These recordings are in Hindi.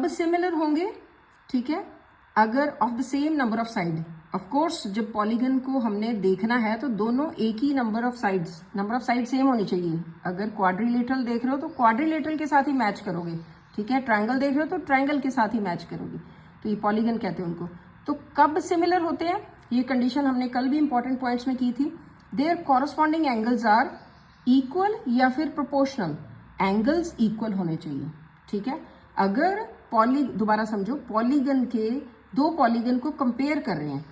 अब सिमिलर होंगे, ठीक है, अगर of the same number of side. Of course जब पॉलीगन को हमने देखना है तो दोनों एक ही नंबर ऑफ साइड सेम होनी चाहिए। अगर क्वाड्रिलेटरल देख रहे हो तो क्वाड्रिलेटरल के साथ ही मैच करोगे, ठीक है। ट्रायंगल देख रहे हो तो ट्रायंगल के साथ ही मैच करोगे, तो ये पॉलीगन कहते हैं उनको। तो कब सिमिलर होते हैं, ये कंडीशन हमने कल भी इंपॉर्टेंट पॉइंट्स में की थी। Their corresponding angles are equal या फिर प्रोपोर्शनल, एंगल्स इक्वल होने चाहिए, ठीक है। अगर दोबारा समझो, दो पॉलीगन को कंपेयर कर रहे हैं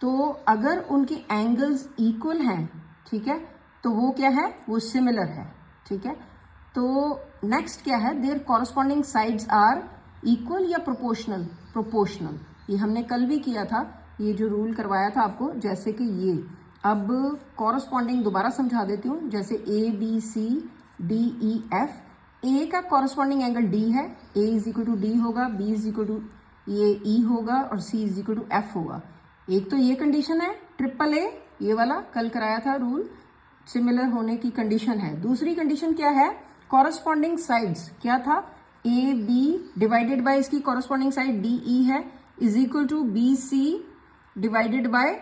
तो अगर उनके एंगल्स इक्वल हैं, ठीक है, तो वो क्या है, वो सिमिलर है, ठीक है। तो नेक्स्ट क्या है, their corresponding sides are equal या प्रोपोर्शनल। ये हमने कल भी किया था, ये जो रूल करवाया था आपको, जैसे कि ये। अब कॉरस्पॉन्डिंग दोबारा समझा देती हूँ, जैसे ABCDEF, ए का कॉरस्पॉन्डिंग एंगल डी है, A is equal to D होगा, B इज इक्वल टू ये E होगा और C is equal to F होगा। एक तो ये कंडीशन है ट्रिपल ए, ये वाला कल कराया था रूल, सिमिलर होने की कंडीशन है। दूसरी कंडीशन क्या है, कॉरस्पॉन्डिंग साइड्स क्या था, AB डिवाइडेड बाय इसकी कॉरस्पॉन्डिंग साइड DE है, is equal to BC divided by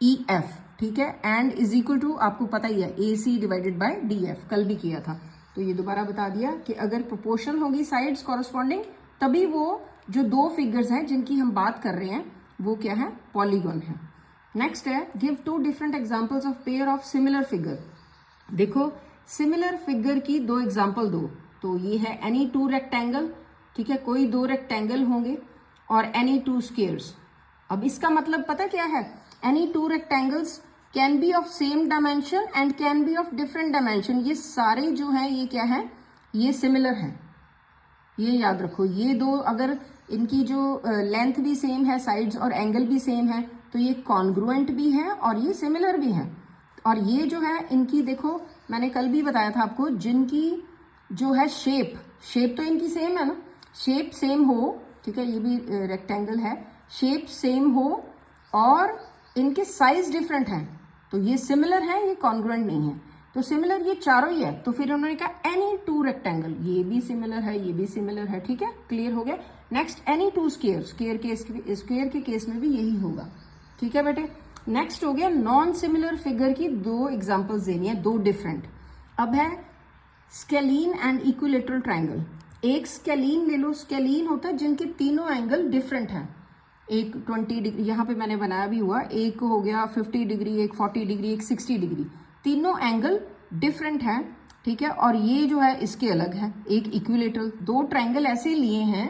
EF, ठीक है, एंड इज इक्वल टू आपको पता ही है AC डिवाइडेड बाय DF, कल भी किया था। तो ये दोबारा बता दिया कि अगर प्रोपोर्शन होगी साइड्स कॉरस्पॉन्डिंग, तभी वो जो दो फिगर्स हैं जिनकी हम बात कर रहे हैं वो क्या है, पॉलीगॉन है। नेक्स्ट है, give two different examples of pair of similar figure. देखो सिमिलर फिगर की दो एग्जांपल दो, तो ये है एनी टू रेक्टेंगल, ठीक है, कोई दो रेक्टेंगल होंगे, और एनी टू स्क्वेयर्स। अब इसका मतलब पता क्या है, any two rectangles can be of same dimension and can be of different dimension. ये सारे जो है ये क्या है, ये सिमिलर है, ये याद रखो। ये दो अगर इनकी जो लेंथ भी सेम है, साइड्स और एंगल भी सेम है, तो ये कॉन्ग्रुएंट भी है और ये सिमिलर भी है। और ये जो है इनकी, देखो मैंने कल भी बताया था आपको, जिनकी जो है शेप तो इनकी सेम है ना, शेप सेम हो, ठीक है, ये भी रेक्टेंगल है, शेप सेम हो और इनके साइज डिफरेंट हैं, तो ये सिमिलर है, ये कॉन्ग्रुएंट नहीं है। तो सिमिलर ये चारों ही है, तो फिर उन्होंने कहा एनी टू रेक्टेंगल, ये भी सिमिलर है, ये भी सिमिलर है, ठीक है, क्लियर हो गया। नेक्स्ट एनी टू स्क्वायर के केस में भी यही होगा, ठीक है बेटे। नेक्स्ट हो गया नॉन सिमिलर फिगर की दो एग्जांपल्स देनी है, दो डिफरेंट। अब है स्केलीन एंड इक्विलेटरल ट्रायंगल। एक स्केलीन ले लो, स्केलीन होता है जिनके तीनों एंगल डिफरेंट हैं, एक 20 डिग्री, यहाँ पे मैंने बनाया भी हुआ, एक हो गया 50 डिग्री, एक 40 डिग्री, एक 60 डिग्री, तीनों एंगल डिफरेंट हैं, ठीक है। और ये जो है इसके अलग है, एक इक्विलेटरल, दो ट्रायंगल ऐसे लिए हैं